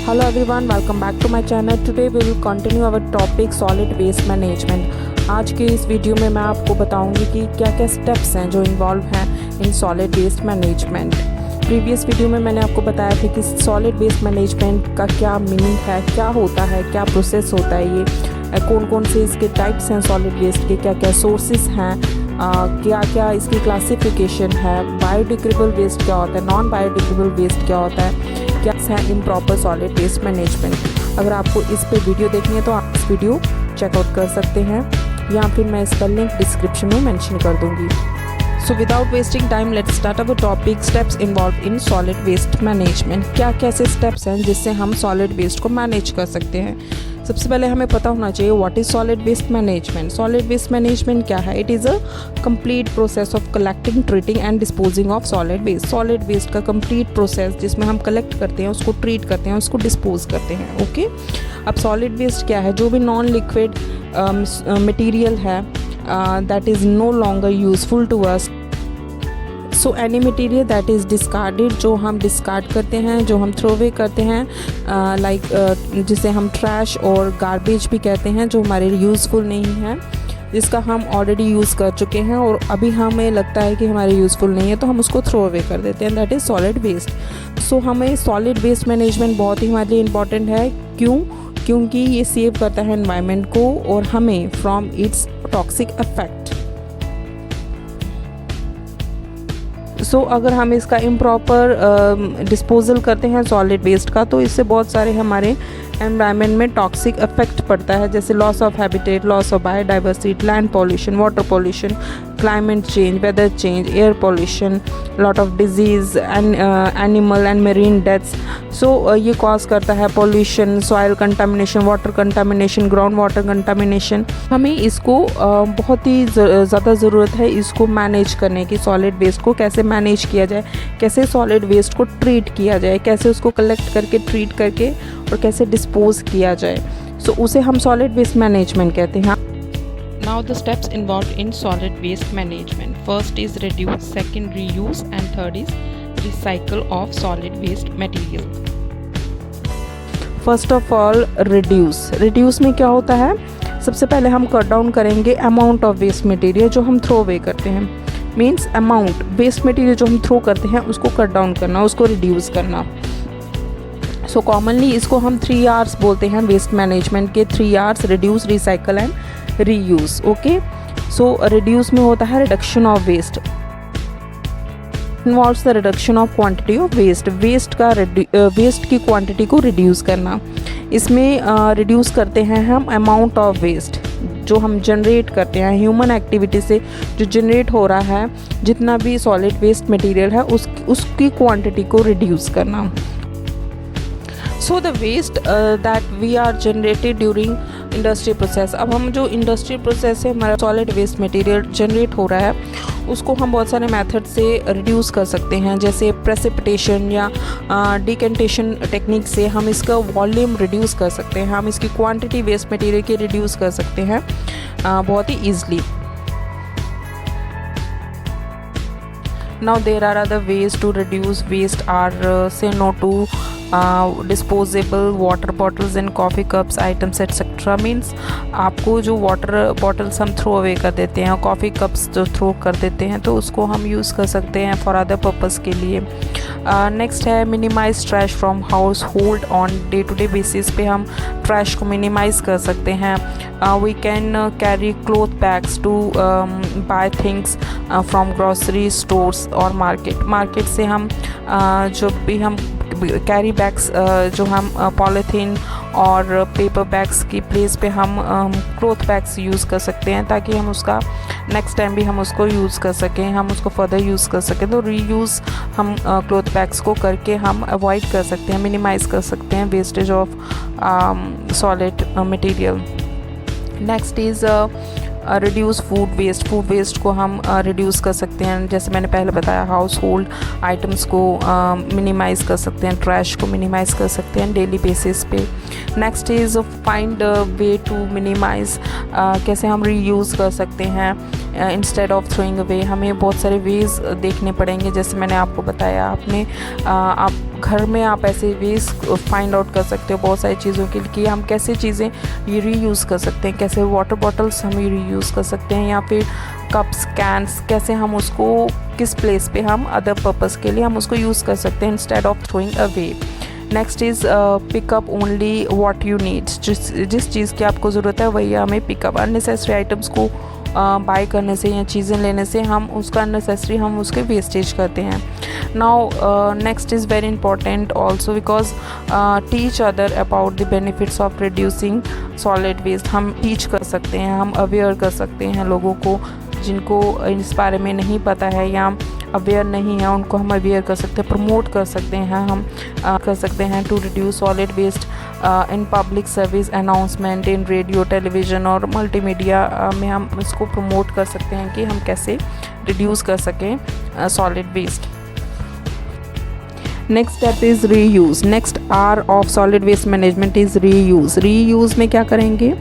Hello everyone, welcome back to my channel. Today we will continue our topic solid waste management. आज के इस video में मैं आपको बताऊंगी कि क्या क्या स्टेप्स हैं जो इन्वॉल्व हैं in solid waste management. Previous video में मैंने आपको बताया था कि सॉलिड वेस्ट मैनेजमेंट का क्या मीनिंग है, क्या होता है, क्या प्रोसेस होता है, ये कौन कौन से इसके टाइप्स हैं सॉलिड वेस्ट के, क्या क्या सोर्सेज हैं, क्या क्या इसकी क्लासिफिकेशन है, बायोडिग्रेडेबल वेस्ट क्या होता है, नॉन बायोडिग्रेडेबल वेस्ट क्या होता है, क्या है इम्प्रॉपर सॉलिड वेस्ट मैनेजमेंट। अगर आपको इस पे वीडियो देखनी है तो आप इस वीडियो चेकआउट कर सकते हैं या फिर मैं इसका लिंक डिस्क्रिप्शन में मेंशन कर दूंगी। So without wasting time let's start our topic steps involve in solid waste management. क्या कैसे स्टेप्स हैं जिससे हम सॉलिड वेस्ट को मैनेज कर सकते हैं। सबसे पहले हमें पता होना चाहिए what is solid waste management. Solid waste management क्या है? It is a complete process of collecting, treating and disposing of solid waste. Solid waste का कंप्लीट प्रोसेस जिसमें हम कलेक्ट करते हैं, उसको ट्रीट करते हैं, उसको डिस्पोज करते हैं। ओके, अब सॉलिड वेस्ट क्या है? जो भी नॉन लिक्विड मटेरियल है that is no longer useful to us. So any material that is discarded, जो हम डिस्कार्ड करते हैं, जो हम थ्रो अवे करते हैं, लाइक जिसे हम ट्रैश और गार्बेज भी कहते हैं, जो हमारे यूज़फुल नहीं है, जिसका हम ऑलरेडी यूज़ कर चुके हैं और अभी हमें लगता है कि हमारे यूज़फुल नहीं है तो हम उसको थ्रो अवे कर देते हैं, दैट इज़ सॉलिड वेस्ट। सो हमें सॉलिड वेस्ट मैनेजमेंट बहुत ही हमारे लिए इम्पॉर्टेंट है। क्यों? क्योंकि ये सेव करता है एनवायरनमेंट को और हमें फ्रॉम इट्स टॉक्सिक इफेक्ट। सो अगर हम इसका इम्प्रॉपर डिस्पोजल करते हैं सॉलिड वेस्ट का तो इससे बहुत सारे हमारे एनवायरनमेंट में टॉक्सिक इफेक्ट पड़ता है, जैसे loss of habitat, loss of biodiversity, land pollution, water pollution, climate change, weather change, air pollution, lot of disease and animal and marine deaths. So ये कॉज करता है pollution, soil contamination, water contamination, ground water contamination. हमें इसको बहुत ही ज़्यादा ज़रूरत है इसको मैनेज करने की। सॉलिड वेस्ट को कैसे मैनेज किया जाए, कैसे सॉलिड वेस्ट को ट्रीट किया जाए, कैसे उसको कलेक्ट करके ट्रीट करके और कैसे डिस्पोज किया जाए, सो उसे हम सॉलिड वेस्ट मैनेजमेंट कहते हैं। Now the steps involved in solid waste management. First is reduce, second reuse and third is recycle of solid waste material. First of all reduce. Reduce में क्या होता है? सबसे पहले हम कट डाउन करेंगे अमाउंट ऑफ वेस्ट मटेरियल जो हम थ्रो अवे करते हैं। मीन्स अमाउंट वेस्ट मटेरियल जो हम थ्रो करते हैं उसको कट डाउन करना, उसको रिड्यूस करना। सो कॉमनली इसको हम 3 R's बोलते हैं वेस्ट मैनेजमेंट के। 3 R's reduce, recycle and reuse. Okay, so reduce में होता है reduction of waste, involves the reduction of quantity of waste. Waste की क्वांटिटी को रिड्यूस करना। इसमें रिड्यूस करते हैं हम अमाउंट ऑफ वेस्ट जो हम जनरेट करते हैं ह्यूमन एक्टिविटी से, जो जनरेट हो रहा है, जितना भी सॉलिड वेस्ट मटेरियल है उसकी क्वांटिटी को रिड्यूस करना। So the waste that we are generated during industrial process. अब हम जो इंडस्ट्रियल प्रोसेस से हमारा सॉलिड वेस्ट मटेरियल जनरेट हो रहा है उसको हम बहुत सारे मेथड से रिड्यूस कर सकते हैं, जैसे प्रेसिपिटेशन या डिकेंटेशन टेक्निक से हम इसका वॉल्यूम रिड्यूस कर सकते हैं, हम इसकी क्वांटिटी वेस्ट मटेरियल की रिड्यूस कर सकते हैं बहुत ही easily. Now there are other ways to reduce waste are say no to disposable water bottles and coffee cups items etc. Means आपको जो वाटर बॉटल्स हम थ्रो अवे कर देते हैं, कॉफ़ी कप्स जो थ्रो कर देते हैं तो उसको हम यूज़ कर सकते हैं फॉर अदर पर्पज़ के लिए। नेक्स्ट है minimize trash from household. On day to day basis पे हम ट्रैश को मिनिमाइज़ कर सकते हैं। We can carry cloth bags to buy things from grocery stores और मार्केट से हम जो भी हम कैरी बैग्स जो हम पॉलीथीन और पेपर बैग्स की प्लेस पे हम क्लॉथ बैग्स यूज़ कर सकते हैं ताकि हम उसका नेक्स्ट टाइम भी हम उसको यूज़ कर सकें, हम उसको फर्दर यूज़ कर सकें। तो रीयूज़ हम क्लॉथ बैग्स को करके हम अवॉइड कर सकते हैं, मिनिमाइज़ कर सकते हैं wastage of solid material. Next is reduce food waste को हम रिड्यूस कर सकते हैं, जैसे मैंने पहले बताया हाउस होल्ड आइटम्स को मिनिमाइज़ कर सकते हैं, ट्रैश को मिनिमाइज़ कर सकते हैं डेली बेसिस पे। Next is find way to minimize, कैसे हम रीयूज़ कर सकते हैं इंस्टेड ऑफ थ्रोइंग अवे। हमें बहुत सारे वेज़ देखने पड़ेंगे, जैसे मैंने आपको बताया। आप घर में आप ऐसे वेज़ फाइंड आउट कर सकते हो बहुत सारी चीज़ों के लिए कि हम कैसे चीज़ें ये रीयूज़ कर सकते हैं। कैसे वाटर बॉटल्स हम रीयूज़ कर सकते हैं, या फिर कप्स, कैंस, कैसे हम उसको किस प्लेस पे हम अदर पर्पस के लिए हम उसको यूज़ कर सकते हैं instead of throwing away. Next is pickup only what you need. जिस चीज़ की आपको ज़रूरत है वही हमें पिकअप। अननेसेसरी आइटम्स को बाय करने से या चीज़ें लेने से हम उसका अननेसेसरी हम उसके वेस्टेज करते हैं। Now next is very important also because teach other about the benefits of reducing solid waste. हम टीच कर सकते हैं, हम अवेयर कर सकते हैं लोगों को जिनको इस बारे में नहीं पता है या अवेयर नहीं है, उनको हम अवेयर कर सकते हैं, प्रमोट कर सकते हैं। हम कर सकते हैं to reduce solid waste in public service announcement, in radio, television और मल्टीमीडिया में हम इसको प्रमोट कर सकते हैं कि हम कैसे रिड्यूस कर सकें solid waste. Next step is reuse. Next R of solid waste management is reuse. Reuse में क्या करेंगे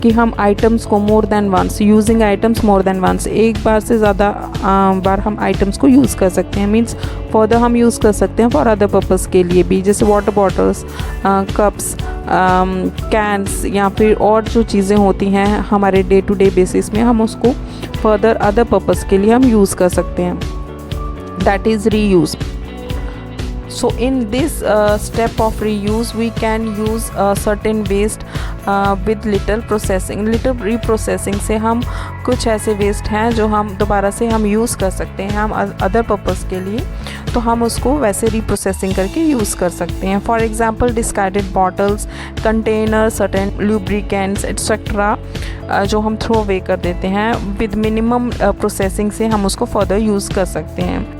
कि हम आइटम्स को more than once, using items more than once, एक बार से ज़्यादा बार हम आइटम्स को यूज़ कर सकते हैं। मीन्स फर्दर हम यूज़ कर सकते हैं फॉर अदर पर्पज़ के लिए भी, जैसे वाटर बॉटल्स, कप्स, कैंस, या फिर और जो चीज़ें होती हैं हमारे डे टू डे बेसिस में हम उसको फर्दर अदर पर्पज़ के लिए हम यूज़ कर सकते हैं। That is reuse. So in this step of reuse we can use certain waste with little processing। little reprocessing से हम कुछ ऐसे वेस्ट हैं जो हम दोबारा से हम यूज़ कर सकते हैं हम अदर पर्पज़ के लिए, तो हम उसको वैसे रिप्रोसेसिंग करके यूज़ कर सकते हैं। For example discarded bottles, container, certain lubricants etcetera जो हम थ्रो अवे कर देते हैं, विद मिनिमम प्रोसेसिंग से हम उसको फर्दर यूज़ कर सकते हैं।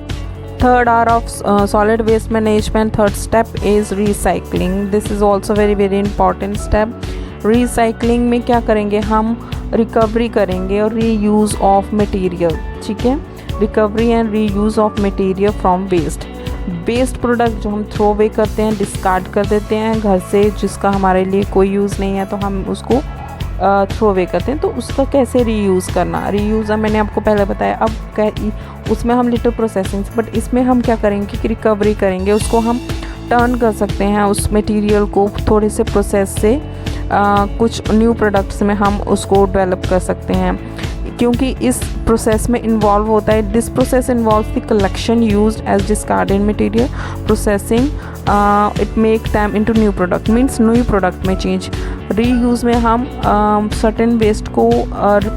Third R of solid waste management, third step is recycling. This is also very important step. Recycling में क्या करेंगे, हम रिकवरी करेंगे और रीयूज़ ऑफ मटेरियल। ठीक है, recovery and reuse of material from waste. Waste product जो हम थ्रो अवे करते हैं, डिस्कार्ड कर देते हैं घर से, जिसका हमारे लिए कोई यूज़ नहीं है, तो हम उसको थ्रो अवे करते हैं। तो उसका कैसे रीयूज़ करना, रीयूज़ मैंने आपको पहले बताया। अब उसमें हम लिटिल प्रोसेसिंग, बट इसमें हम क्या करेंगे कि रिकवरी करेंगे, उसको हम टर्न कर सकते हैं उस मटेरियल को थोड़े से प्रोसेस से कुछ न्यू प्रोडक्ट्स में हम उसको डेवलप कर सकते हैं, क्योंकि इस प्रोसेस में इन्वॉल्व होता है। This process involves the collection used as discarded material, processing it make them into new product, means new product में चेंज। रीयूज़ में हम सर्टेन वेस्ट को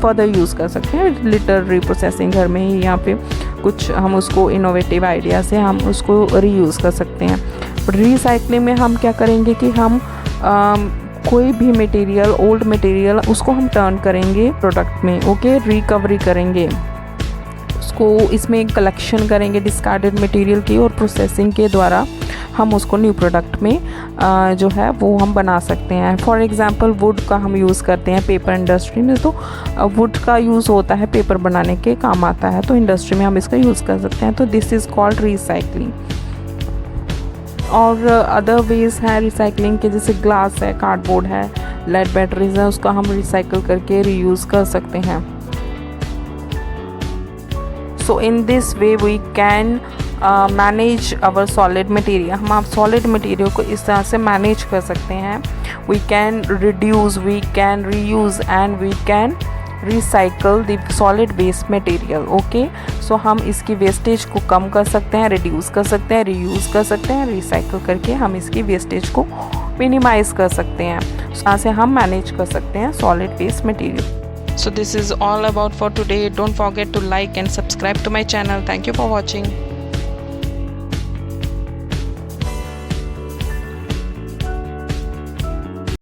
फर्दर यूज़ कर सकते हैं, लिटर रीप्रोसेसिंग घर में ही, यहाँ पे कुछ हम उसको इनोवेटिव आइडिया से हम उसको रीयूज़ कर सकते हैं। रिसाइकलिंग में हम क्या करेंगे कि हम कोई भी मटेरियल, ओल्ड मटेरियल, उसको हम टर्न करेंगे प्रोडक्ट में। ओके, रिकवरी करेंगे उसको, इसमें कलेक्शन करेंगे डिस्कार्डेड मटेरियल की, और प्रोसेसिंग के द्वारा हम उसको न्यू प्रोडक्ट में जो है वो हम बना सकते हैं। फॉर एग्जांपल वुड का हम यूज़ करते हैं पेपर इंडस्ट्री में, तो वुड का यूज़ होता है पेपर बनाने के काम आता है, तो इंडस्ट्री में हम इसका यूज़ कर सकते हैं। तो दिस इज़ कॉल्ड रिसाइकलिंग। और अदर वेज हैं रिसाइकलिंग के, जैसे ग्लास है, कार्डबोर्ड है, लेड बैटरीज है, उसका हम रिसाइकल करके रीयूज़ कर सकते हैं। So in this way we can manage our solid material. हम आप सॉलिड मटेरियल को इस तरह से मैनेज कर सकते हैं। We can reduce, we can reuse and we can recycle the solid waste material. Okay, so हम इसकी वेस्टेज को कम कर सकते हैं, रिड्यूस कर सकते हैं, रीयूज़ कर सकते हैं, रिसाइकल करके हम इसकी वेस्टेज को मिनिमाइज़ कर सकते हैं। यहाँ से हम मैनेज कर सकते हैं solid waste material. So this is all about for today. Don't forget to like and subscribe to my channel. Thank you for watching.